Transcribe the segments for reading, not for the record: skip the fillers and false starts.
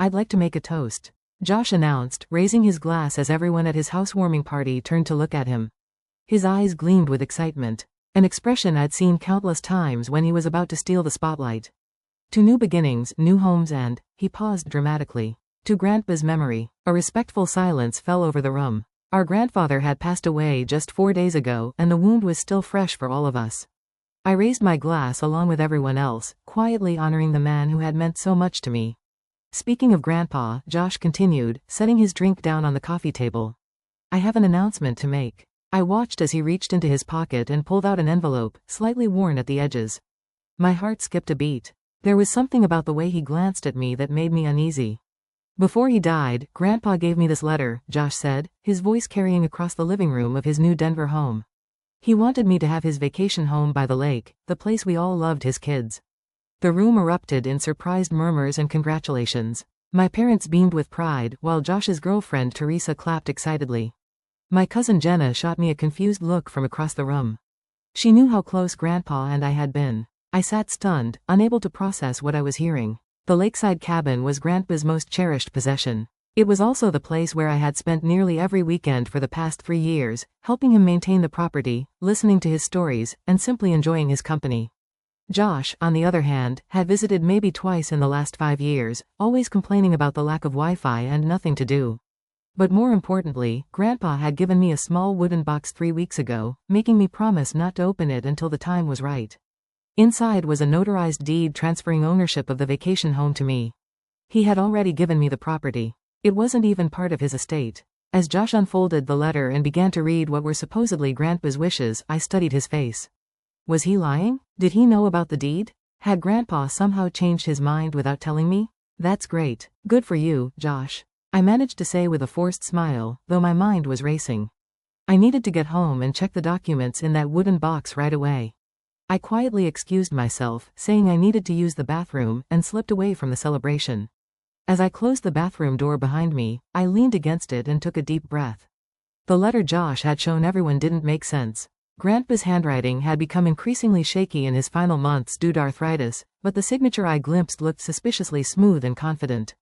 I'd like to make a toast," Josh announced, raising his glass as everyone at his housewarming party turned to look at him. His eyes gleamed with excitement, an expression I'd seen countless times when he was about to steal the spotlight. "To new beginnings, new homes and," he paused dramatically, "to Grandpa's memory." A respectful silence fell over the room. Our grandfather had passed away just 4 days ago, and the wound was still fresh for all of us. I raised my glass along with everyone else, quietly honoring the man who had meant so much to me. "Speaking of Grandpa," Josh continued, setting his drink down on the coffee table, "I have an announcement to make." I watched as he reached into his pocket and pulled out an envelope, slightly worn at the edges. My heart skipped a beat. There was something about the way he glanced at me that made me uneasy. "Before he died, Grandpa gave me this letter," Josh said, his voice carrying across the living room of his new Denver home. "He wanted me to have his vacation home by the lake, the place we all loved his kids." The room erupted in surprised murmurs and congratulations. My parents beamed with pride, while Josh's girlfriend Teresa clapped excitedly. My cousin Jenna shot me a confused look from across the room. She knew how close Grandpa and I had been. I sat stunned, unable to process what I was hearing. The lakeside cabin was Grandpa's most cherished possession. It was also the place where I had spent nearly every weekend for the past 3 years, helping him maintain the property, listening to his stories, and simply enjoying his company. Josh, on the other hand, had visited maybe twice in the last 5 years, always complaining about the lack of Wi-Fi and nothing to do. But more importantly, Grandpa had given me a small wooden box 3 weeks ago, making me promise not to open it until the time was right. Inside was a notarized deed transferring ownership of the vacation home to me. He had already given me the property. It wasn't even part of his estate. As Josh unfolded the letter and began to read what were supposedly Grandpa's wishes, I studied his face. Was he lying? Did he know about the deed? Had Grandpa somehow changed his mind without telling me? "That's great. Good for you, Josh," I managed to say with a forced smile, though my mind was racing. I needed to get home and check the documents in that wooden box right away. I quietly excused myself, saying I needed to use the bathroom, and slipped away from the celebration. As I closed the bathroom door behind me, I leaned against it and took a deep breath. The letter Josh had shown everyone didn't make sense. Grandpa's handwriting had become increasingly shaky in his final months due to arthritis, but the signature I glimpsed looked suspiciously smooth and confident.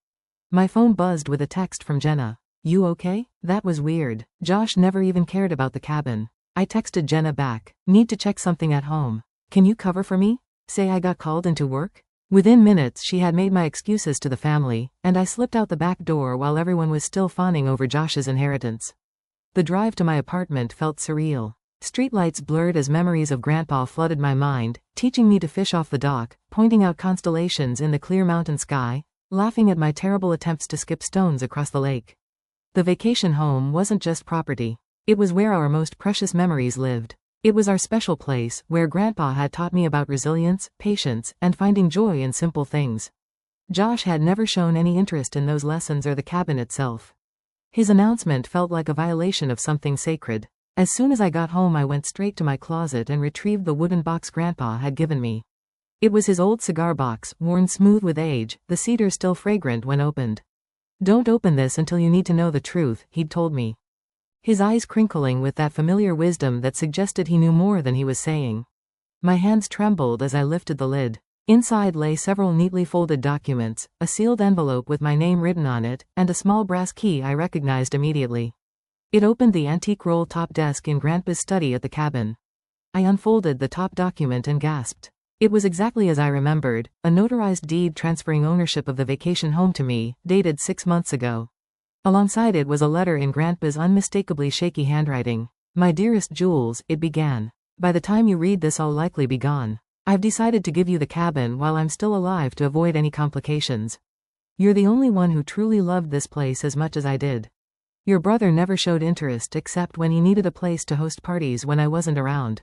My phone buzzed with a text from Jenna. "You okay?" That was weird. Josh never even cared about the cabin. I texted Jenna back. "Need to check something at home. Can you cover for me? Say I got called into work?" Within minutes she had made my excuses to the family, and I slipped out the back door while everyone was still fawning over Josh's inheritance. The drive to my apartment felt surreal. Streetlights blurred as memories of Grandpa flooded my mind, teaching me to fish off the dock, pointing out constellations in the clear mountain sky, laughing at my terrible attempts to skip stones across the lake. The vacation home wasn't just property. It was where our most precious memories lived. It was our special place, where Grandpa had taught me about resilience, patience, and finding joy in simple things. Josh had never shown any interest in those lessons or the cabin itself. His announcement felt like a violation of something sacred. As soon as I got home, I went straight to my closet and retrieved the wooden box Grandpa had given me. It was his old cigar box, worn smooth with age, the cedar still fragrant when opened. "Don't open this until you need to know the truth," he'd told me. His eyes crinkling with that familiar wisdom that suggested he knew more than he was saying. My hands trembled as I lifted the lid. Inside lay several neatly folded documents, a sealed envelope with my name written on it, and a small brass key I recognized immediately. It opened the antique roll-top desk in Grandpa's study at the cabin. I unfolded the top document and gasped. It was exactly as I remembered, a notarized deed transferring ownership of the vacation home to me, dated 6 months ago. Alongside it was a letter in Grandpa's unmistakably shaky handwriting. "My dearest Jules," it began. "By the time you read this, I'll likely be gone. I've decided to give you the cabin while I'm still alive to avoid any complications. You're the only one who truly loved this place as much as I did. Your brother never showed interest except when he needed a place to host parties when I wasn't around."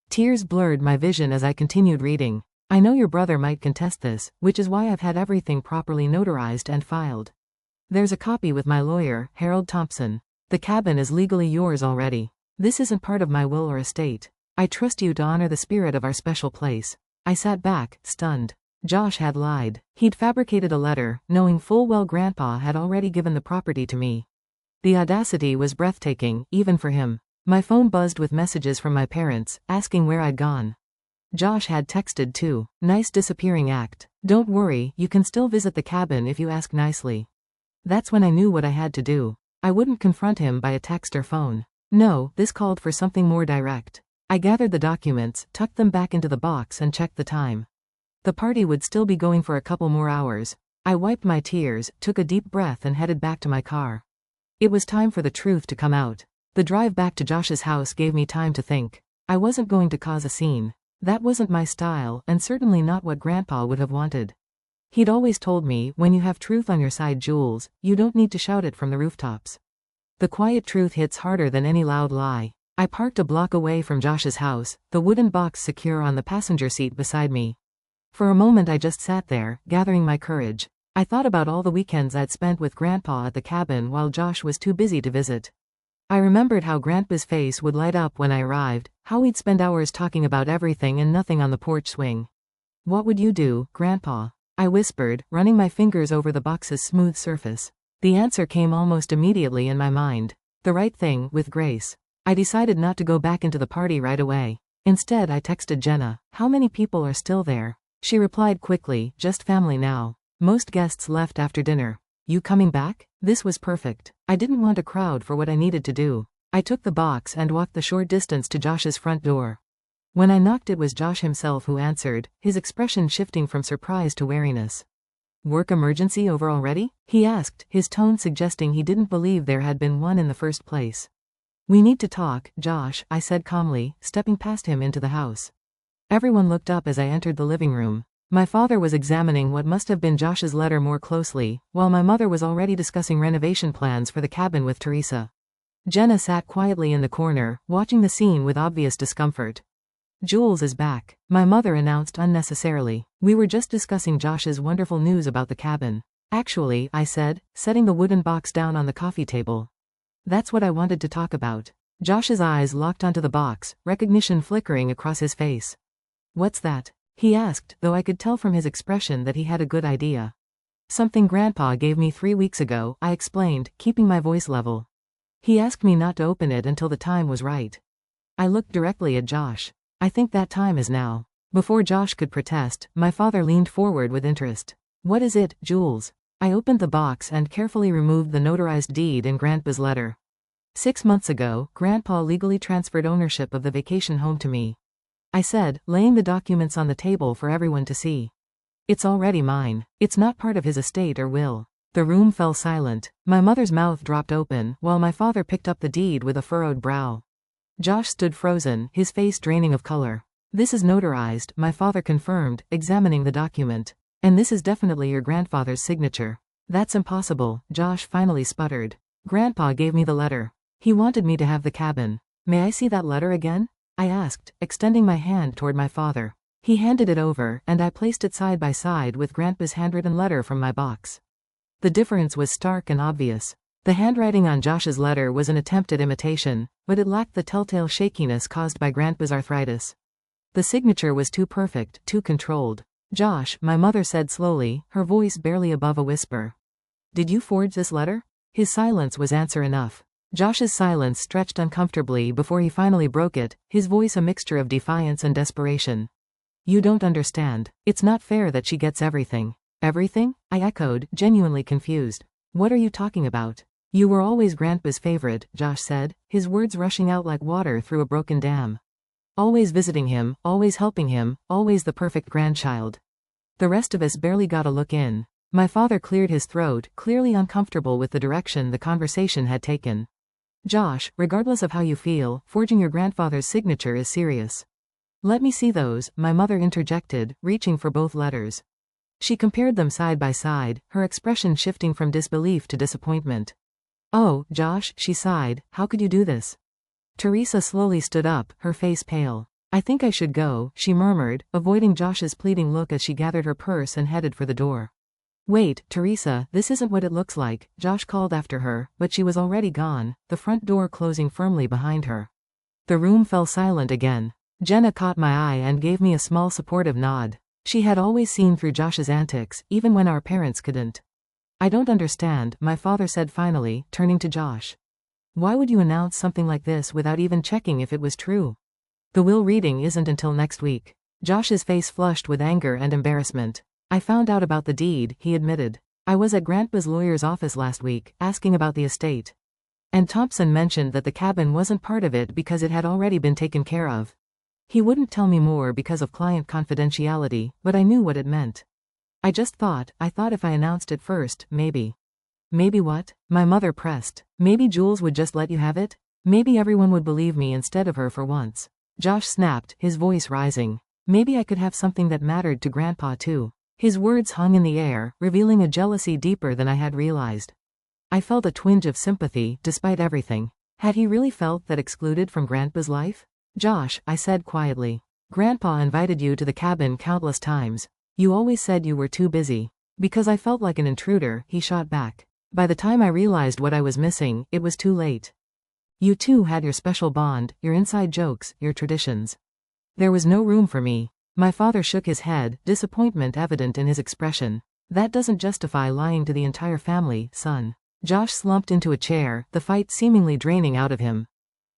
Tears blurred my vision as I continued reading. "I know your brother might contest this, which is why I've had everything properly notarized and filed. There's a copy with my lawyer, Harold Thompson. The cabin is legally yours already. This isn't part of my will or estate. I trust you to honor the spirit of our special place." I sat back, stunned. Josh had lied. He'd fabricated a letter, knowing full well Grandpa had already given the property to me. The audacity was breathtaking, even for him. My phone buzzed with messages from my parents, asking where I'd gone. Josh had texted too. Nice disappearing act. Don't worry, you can still visit the cabin if you ask nicely. That's when I knew what I had to do. I wouldn't confront him by a text or phone. No, this called for something more direct. I gathered the documents, tucked them back into the box and checked the time. The party would still be going for a couple more hours. I wiped my tears, took a deep breath and headed back to my car. It was time for the truth to come out. The drive back to Josh's house gave me time to think. I wasn't going to cause a scene. That wasn't my style, and certainly not what Grandpa would have wanted. He'd always told me, when you have truth on your side, Jules, you don't need to shout it from the rooftops. The quiet truth hits harder than any loud lie. I parked a block away from Josh's house, the wooden box secure on the passenger seat beside me. For a moment I just sat there, gathering my courage. I thought about all the weekends I'd spent with Grandpa at the cabin while Josh was too busy to visit. I remembered how Grandpa's face would light up when I arrived, how we'd spend hours talking about everything and nothing on the porch swing. "What would you do, Grandpa?" I whispered, running my fingers over the box's smooth surface. The answer came almost immediately in my mind. The right thing, with grace. I decided not to go back into the party right away. Instead I texted Jenna, "How many people are still there?" She replied quickly, "Just family now. Most guests left after dinner." "You coming back?" This was perfect. I didn't want a crowd for what I needed to do. I took the box and walked the short distance to Josh's front door. When I knocked, it was Josh himself who answered, his expression shifting from surprise to wariness. "Work emergency over already?" he asked, his tone suggesting he didn't believe there had been one in the first place. "We need to talk, Josh," I said calmly, stepping past him into the house. Everyone looked up as I entered the living room. My father was examining what must have been Josh's letter more closely, while my mother was already discussing renovation plans for the cabin with Teresa. Jenna sat quietly in the corner, watching the scene with obvious discomfort. "Jules is back," my mother announced unnecessarily. "We were just discussing Josh's wonderful news about the cabin." "Actually," I said, setting the wooden box down on the coffee table. "That's what I wanted to talk about." Josh's eyes locked onto the box, recognition flickering across his face. "What's that?" he asked, though I could tell from his expression that he had a good idea. "Something Grandpa gave me 3 weeks ago," I explained, keeping my voice level. "He asked me not to open it until the time was right." I looked directly at Josh. "I think that time is now." Before Josh could protest, my father leaned forward with interest. "What is it, Jules?" I opened the box and carefully removed the notarized deed in Grandpa's letter. 6 months ago, Grandpa legally transferred ownership of the vacation home to me. I said, laying the documents on the table for everyone to see. "It's already mine. It's not part of his estate or will." The room fell silent. My mother's mouth dropped open, while my father picked up the deed with a furrowed brow. Josh stood frozen, his face draining of color. "This is notarized," my father confirmed, examining the document. "And this is definitely your grandfather's signature." "That's impossible," Josh finally sputtered. "Grandpa gave me the letter. He wanted me to have the cabin." "May I see that letter again?" I asked, extending my hand toward my father. He handed it over, and I placed it side by side with Grandpa's handwritten letter from my box. The difference was stark and obvious. The handwriting on Josh's letter was an attempt at imitation, but it lacked the telltale shakiness caused by Grandpa's arthritis. The signature was too perfect, too controlled. "Josh," my mother said slowly, her voice barely above a whisper. "Did you forge this letter?" His silence was answer enough. Josh's silence stretched uncomfortably before he finally broke it, his voice a mixture of defiance and desperation. "You don't understand. It's not fair that she gets everything." "Everything?" I echoed, genuinely confused. "What are you talking about?" "You were always Grandpa's favorite," Josh said, his words rushing out like water through a broken dam. "Always visiting him, always helping him, always the perfect grandchild. The rest of us barely got a look in." My father cleared his throat, clearly uncomfortable with the direction the conversation had taken. "Josh, regardless of how you feel, forging your grandfather's signature is serious." "Let me see those," my mother interjected, reaching for both letters. She compared them side by side, her expression shifting from disbelief to disappointment. "Oh, Josh," she sighed, "how could you do this?" Teresa slowly stood up, her face pale. "I think I should go," she murmured, avoiding Josh's pleading look as she gathered her purse and headed for the door. "Wait, Teresa, this isn't what it looks like," Josh called after her, but she was already gone, the front door closing firmly behind her. The room fell silent again. Jenna caught my eye and gave me a small supportive nod. She had always seen through Josh's antics, even when our parents couldn't. "I don't understand," my father said finally, turning to Josh. "Why would you announce something like this without even checking if it was true? The will reading isn't until next week." Josh's face flushed with anger and embarrassment. I found out about the deed, he admitted. I was at Grandpa's lawyer's office last week, asking about the estate. And Thompson mentioned that the cabin wasn't part of it because it had already been taken care of. He wouldn't tell me more because of client confidentiality, but I knew what it meant. I thought if I announced it first, maybe. Maybe what? My mother pressed. Maybe Jules would just let you have it? Maybe everyone would believe me instead of her for once. Josh snapped, his voice rising. Maybe I could have something that mattered to Grandpa too. His words hung in the air, revealing a jealousy deeper than I had realized. I felt a twinge of sympathy, despite everything. Had he really felt that excluded from Grandpa's life? Josh, I said quietly. Grandpa invited you to the cabin countless times. You always said you were too busy. Because I felt like an intruder, he shot back. By the time I realized what I was missing, it was too late. You two had your special bond, your inside jokes, your traditions. There was no room for me. My father shook his head, disappointment evident in his expression. That doesn't justify lying to the entire family, son. Josh slumped into a chair, the fight seemingly draining out of him.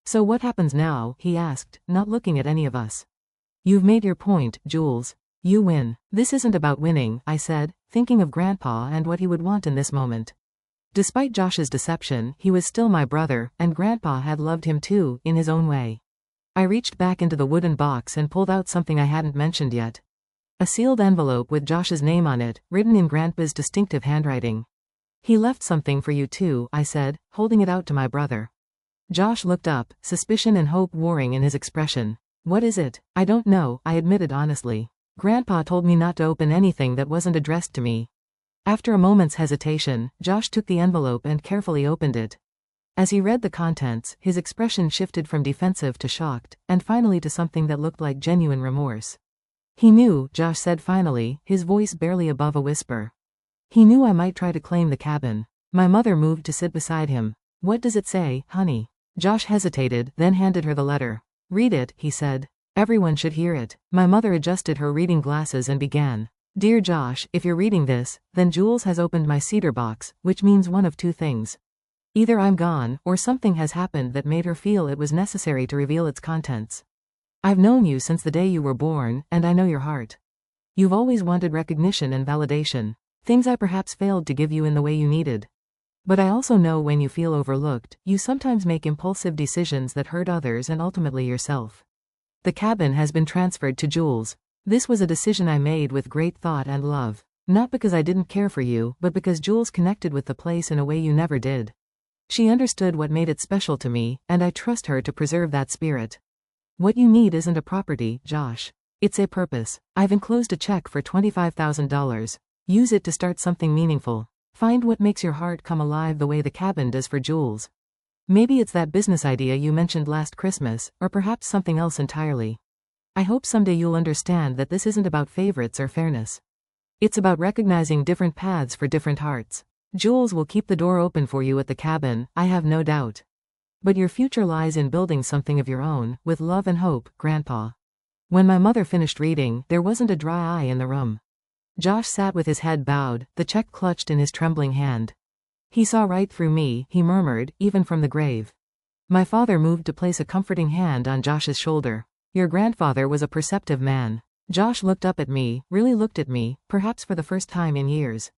So what happens now? He asked, not looking at any of us. You've made your point, Jules. You win. This isn't about winning, I said, thinking of Grandpa and what he would want in this moment. Despite Josh's deception, he was still my brother, and Grandpa had loved him too, in his own way. I reached back into the wooden box and pulled out something I hadn't mentioned yet. A sealed envelope with Josh's name on it, written in Grandpa's distinctive handwriting. He left something for you too, I said, holding it out to my brother. Josh looked up, suspicion and hope warring in his expression. What is it? I don't know, I admitted honestly. Grandpa told me not to open anything that wasn't addressed to me. After a moment's hesitation, Josh took the envelope and carefully opened it. As he read the contents, his expression shifted from defensive to shocked, and finally to something that looked like genuine remorse. He knew, Josh said finally, his voice barely above a whisper. He knew I might try to claim the cabin. My mother moved to sit beside him. What does it say, honey? Josh hesitated, then handed her the letter. Read it, he said. Everyone should hear it. My mother adjusted her reading glasses and began. Dear Josh, if you're reading this, then Jules has opened my cedar box, which means one of two things. Either I'm gone, or something has happened that made her feel it was necessary to reveal its contents. I've known you since the day you were born, and I know your heart. You've always wanted recognition and validation, things I perhaps failed to give you in the way you needed. But I also know when you feel overlooked, you sometimes make impulsive decisions that hurt others and ultimately yourself. The cabin has been transferred to Jules. This was a decision I made with great thought and love. Not because I didn't care for you, but because Jules connected with the place in a way you never did. She understood what made it special to me, and I trust her to preserve that spirit. What you need isn't a property, Josh. It's a purpose. I've enclosed a check for $25,000. Use it to start something meaningful. Find what makes your heart come alive the way the cabin does for Jules. Maybe it's that business idea you mentioned last Christmas, or perhaps something else entirely. I hope someday you'll understand that this isn't about favorites or fairness. It's about recognizing different paths for different hearts. Jules will keep the door open for you at the cabin, I have no doubt. But your future lies in building something of your own, with love and hope, Grandpa. When my mother finished reading, there wasn't a dry eye in the room. Josh sat with his head bowed, the check clutched in his trembling hand. He saw right through me, he murmured, even from the grave. My father moved to place a comforting hand on Josh's shoulder. Your grandfather was a perceptive man. Josh looked up at me, really looked at me, perhaps for the first time in years.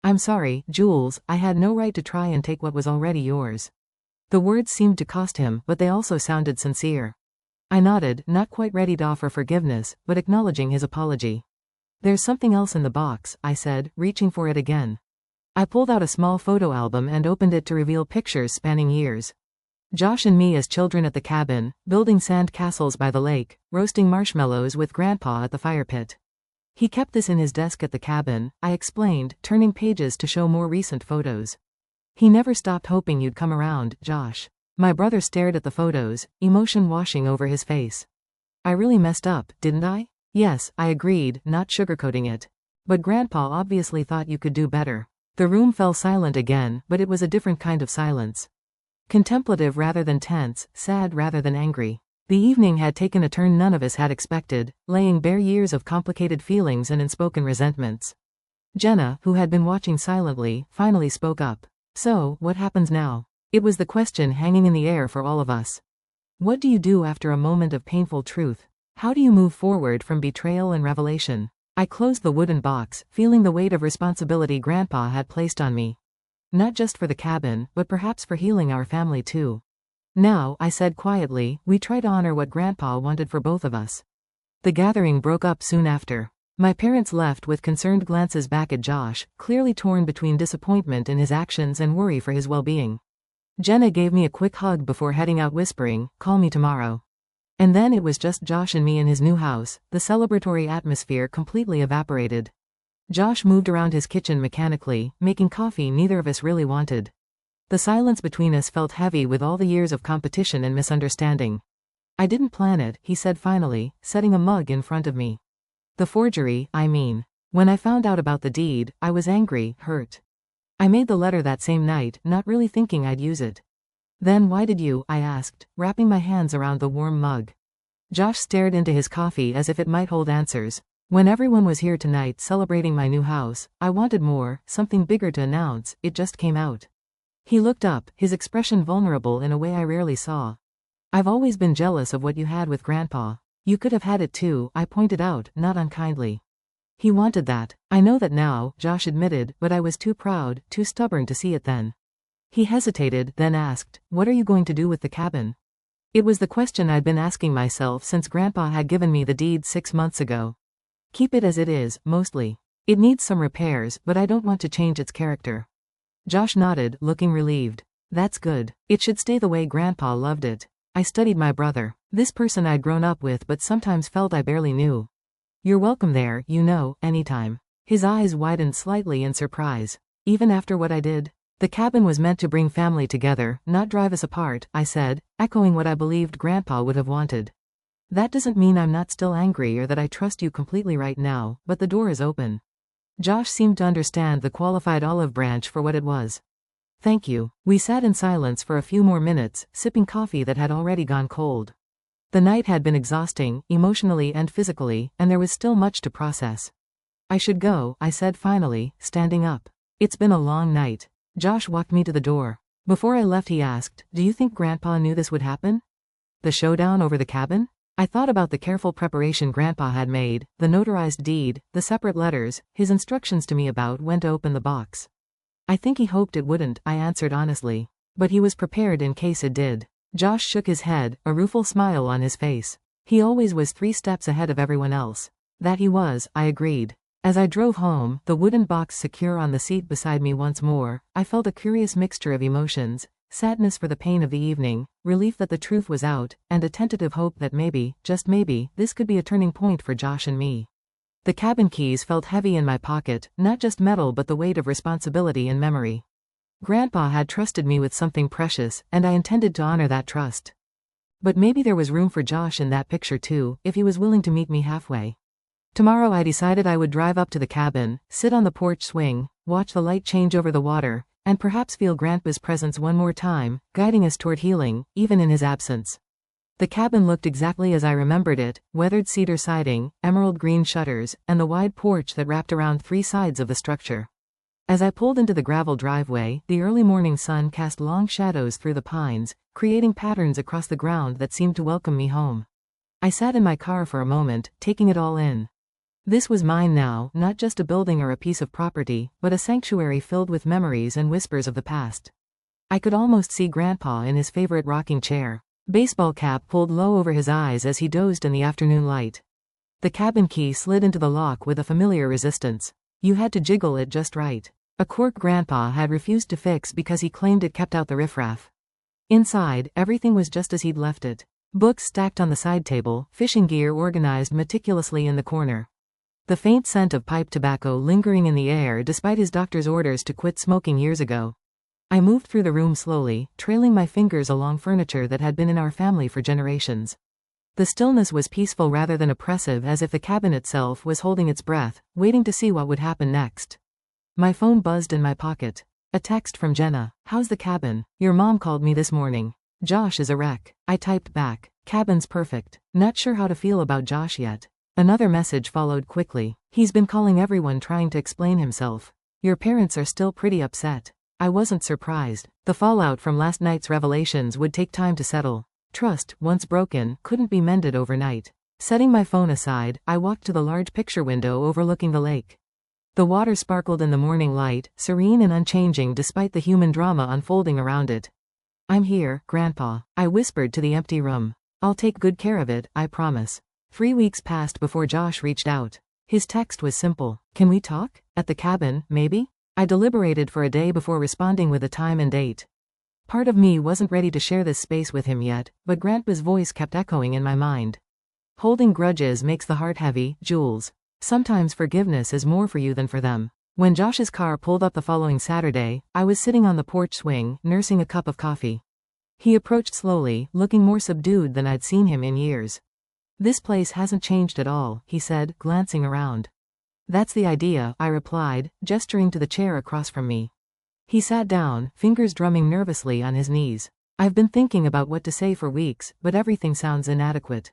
I'm sorry, Jules, I had no right to try and take what was already yours. The words seemed to cost him, but they also sounded sincere. I nodded, not quite ready to offer forgiveness, but acknowledging his apology. There's something else in the box, I said, reaching for it again. I pulled out a small photo album and opened it to reveal pictures spanning years. Josh and me as children at the cabin, building sand castles by the lake, roasting marshmallows with Grandpa at the fire pit. He kept this in his desk at the cabin, I explained, turning pages to show more recent photos. He never stopped hoping you'd come around, Josh. My brother stared at the photos, emotion washing over his face. I really messed up, didn't I? Yes, I agreed, not sugarcoating it. But Grandpa obviously thought you could do better. The room fell silent again, but it was a different kind of silence. Contemplative rather than tense, sad rather than angry. The evening had taken a turn none of us had expected, laying bare years of complicated feelings and unspoken resentments. Jenna, who had been watching silently, finally spoke up. So, what happens now? It was the question hanging in the air for all of us. What do you do after a moment of painful truth? How do you move forward from betrayal and revelation? I closed the wooden box, feeling the weight of responsibility Grandpa had placed on me. Not just for the cabin, but perhaps for healing our family too. Now, I said quietly, we try to honor what Grandpa wanted for both of us. The gathering broke up soon after. My parents left with concerned glances back at Josh, clearly torn between disappointment in his actions and worry for his well-being. Jenna gave me a quick hug before heading out whispering, "Call me tomorrow." And then it was just Josh and me in his new house, the celebratory atmosphere completely evaporated. Josh moved around his kitchen mechanically, making coffee neither of us really wanted. The silence between us felt heavy with all the years of competition and misunderstanding. "I didn't plan it," he said finally, setting a mug in front of me. "The forgery, I mean. When I found out about the deed, I was angry, hurt. I made the letter that same night, not really thinking I'd use it." "Then why did you?" I asked, wrapping my hands around the warm mug. Josh stared into his coffee as if it might hold answers. "When everyone was here tonight celebrating my new house, I wanted more, something bigger to announce, it just came out." He looked up, his expression vulnerable in a way I rarely saw. "I've always been jealous of what you had with Grandpa. You could have had it too," I pointed out, not unkindly. "He wanted that. I know that now," Josh admitted, "but I was too proud, too stubborn to see it then." He hesitated, then asked, "What are you going to do with the cabin?" It was the question I'd been asking myself since Grandpa had given me the deed 6 months ago. "Keep it as it is, mostly. It needs some repairs, but I don't want to change its character." Josh nodded, looking relieved. "That's good. It should stay the way Grandpa loved it." I studied my brother. This person I'd grown up with but sometimes felt I barely knew. "You're welcome there, anytime." His eyes widened slightly in surprise. "Even after what I did?" "The cabin was meant to bring family together, not drive us apart," I said, echoing what I believed Grandpa would have wanted. "That doesn't mean I'm not still angry or that I trust you completely right now, but the door is open." Josh seemed to understand the qualified olive branch for what it was. "Thank you." We sat in silence for a few more minutes, sipping coffee that had already gone cold. The night had been exhausting, emotionally and physically, and there was still much to process. "I should go," I said finally, standing up. "It's been a long night." Josh walked me to the door. Before I left he asked, "Do you think Grandpa knew this would happen? The showdown over the cabin?" I thought about the careful preparation Grandpa had made, the notarized deed, the separate letters, his instructions to me about when to open the box. "I think he hoped it wouldn't," I answered honestly. "But he was prepared in case it did." Josh shook his head, a rueful smile on his face. "He always was 3 steps ahead of everyone else." "That he was," I agreed. As I drove home, the wooden box secure on the seat beside me once more, I felt a curious mixture of emotions, sadness for the pain of the evening, relief that the truth was out, and a tentative hope that maybe, just maybe, this could be a turning point for Josh and me. The cabin keys felt heavy in my pocket, not just metal but the weight of responsibility and memory. Grandpa had trusted me with something precious, and I intended to honor that trust. But maybe there was room for Josh in that picture too, if he was willing to meet me halfway. Tomorrow I decided I would drive up to the cabin, sit on the porch swing, watch the light change over the water, and perhaps feel Grandpa's presence one more time, guiding us toward healing, even in his absence. The cabin looked exactly as I remembered it, weathered cedar siding, emerald green shutters, and the wide porch that wrapped around 3 sides of the structure. As I pulled into the gravel driveway, the early morning sun cast long shadows through the pines, creating patterns across the ground that seemed to welcome me home. I sat in my car for a moment, taking it all in. This was mine now, not just a building or a piece of property, but a sanctuary filled with memories and whispers of the past. I could almost see Grandpa in his favorite rocking chair, baseball cap pulled low over his eyes as he dozed in the afternoon light. The cabin key slid into the lock with a familiar resistance. You had to jiggle it just right. A quirk Grandpa had refused to fix because he claimed it kept out the riffraff. Inside, everything was just as he'd left it. Books stacked on the side table, fishing gear organized meticulously in the corner. The faint scent of pipe tobacco lingering in the air despite his doctor's orders to quit smoking years ago. I moved through the room slowly, trailing my fingers along furniture that had been in our family for generations. The stillness was peaceful rather than oppressive, as if the cabin itself was holding its breath, waiting to see what would happen next. My phone buzzed in my pocket. A text from Jenna. "How's the cabin? Your mom called me this morning. Josh is a wreck." I typed back. "Cabin's perfect. Not sure how to feel about Josh yet." Another message followed quickly. "He's been calling everyone trying to explain himself. Your parents are still pretty upset." I wasn't surprised. The fallout from last night's revelations would take time to settle. Trust, once broken, couldn't be mended overnight. Setting my phone aside, I walked to the large picture window overlooking the lake. The water sparkled in the morning light, serene and unchanging despite the human drama unfolding around it. "I'm here, Grandpa," I whispered to the empty room. "I'll take good care of it, I promise." 3 weeks passed before Josh reached out. His text was simple. "Can we talk? At the cabin, maybe?" I deliberated for a day before responding with a time and date. Part of me wasn't ready to share this space with him yet, but Grandpa's voice kept echoing in my mind. "Holding grudges makes the heart heavy, Jules. Sometimes forgiveness is more for you than for them." When Josh's car pulled up the following Saturday, I was sitting on the porch swing, nursing a cup of coffee. He approached slowly, looking more subdued than I'd seen him in years. "This place hasn't changed at all," he said, glancing around. "That's the idea," I replied, gesturing to the chair across from me. He sat down, fingers drumming nervously on his knees. "I've been thinking about what to say for weeks, but everything sounds inadequate."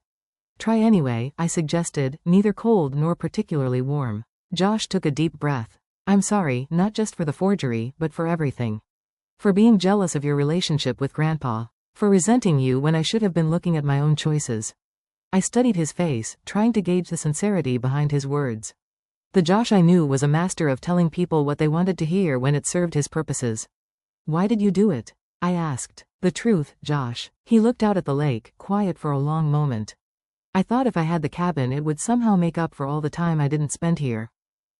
"Try anyway," I suggested, neither cold nor particularly warm. Josh took a deep breath. "I'm sorry, not just for the forgery, but for everything. For being jealous of your relationship with Grandpa. For resenting you when I should have been looking at my own choices." I studied his face, trying to gauge the sincerity behind his words. The Josh I knew was a master of telling people what they wanted to hear when it served his purposes. "Why did you do it?" I asked. "The truth, Josh." He looked out at the lake, quiet for a long moment. "I thought if I had the cabin it would somehow make up for all the time I didn't spend here.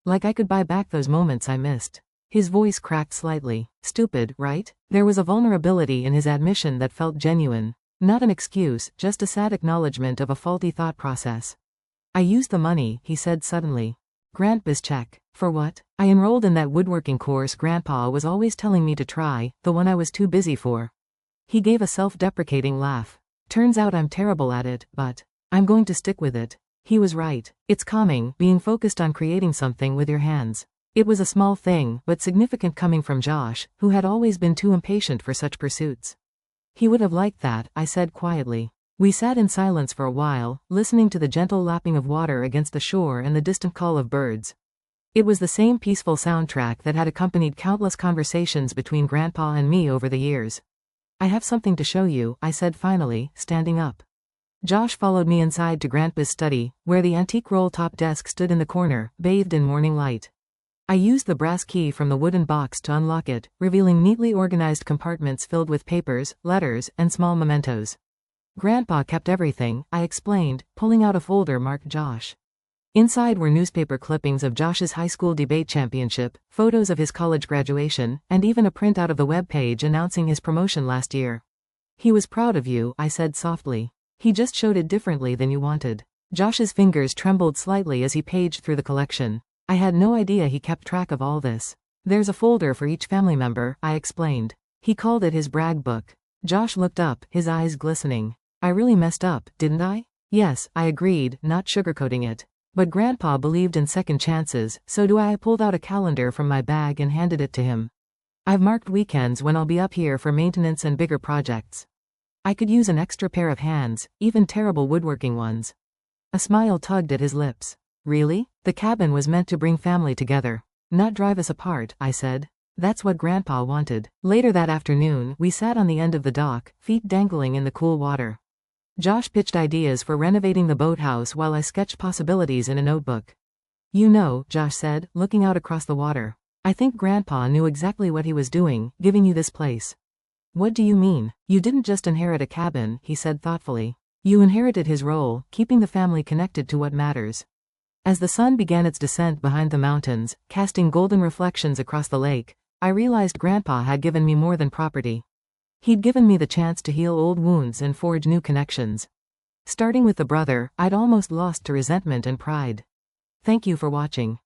Like I could buy back those moments I missed." His voice cracked slightly. "Stupid, right?" There was a vulnerability in his admission that felt genuine. Not an excuse, just a sad acknowledgement of a faulty thought process. "I used the money," he said suddenly. "Grandpa's check. For what?" "I enrolled in that woodworking course Grandpa was always telling me to try, the one I was too busy for." He gave a self-deprecating laugh. "Turns out I'm terrible at it, but I'm going to stick with it." He was right. It's calming, being focused on creating something with your hands. It was a small thing, but significant coming from Josh, who had always been too impatient for such pursuits. "He would have liked that," I said quietly. We sat in silence for a while, listening to the gentle lapping of water against the shore and the distant call of birds. It was the same peaceful soundtrack that had accompanied countless conversations between Grandpa and me over the years. "I have something to show you," I said finally, standing up. Josh followed me inside to Grandpa's study, where the antique roll-top desk stood in the corner, bathed in morning light. I used the brass key from the wooden box to unlock it, revealing neatly organized compartments filled with papers, letters, and small mementos. "Grandpa kept everything," I explained, pulling out a folder marked Josh. Inside were newspaper clippings of Josh's high school debate championship, photos of his college graduation, and even a printout of the web page announcing his promotion last year. "He was proud of you," I said softly. "He just showed it differently than you wanted." Josh's fingers trembled slightly as he paged through the collection. I had no idea he kept track of all this. "There's a folder for each family member," I explained. He called it his brag book. Josh looked up, his eyes glistening. "I really messed up, didn't I?" "Yes," I agreed, not sugarcoating it. "But Grandpa believed in second chances, so do I." I pulled out a calendar from my bag and handed it to him. "I've marked weekends when I'll be up here for maintenance and bigger projects. I could use an extra pair of hands, even terrible woodworking ones." A smile tugged at his lips. "Really? The cabin was meant to bring family together, not drive us apart," I said. "That's what Grandpa wanted." Later that afternoon, we sat on the end of the dock, feet dangling in the cool water. Josh pitched ideas for renovating the boathouse while I sketched possibilities in a notebook. "You know," Josh said, looking out across the water, "I think Grandpa knew exactly what he was doing, giving you this place." "What do you mean?" "You didn't just inherit a cabin," he said thoughtfully. "You inherited his role, keeping the family connected to what matters." As the sun began its descent behind the mountains, casting golden reflections across the lake, I realized Grandpa had given me more than property. He'd given me the chance to heal old wounds and forge new connections. Starting with the brother I'd almost lost to resentment and pride. Thank you for watching.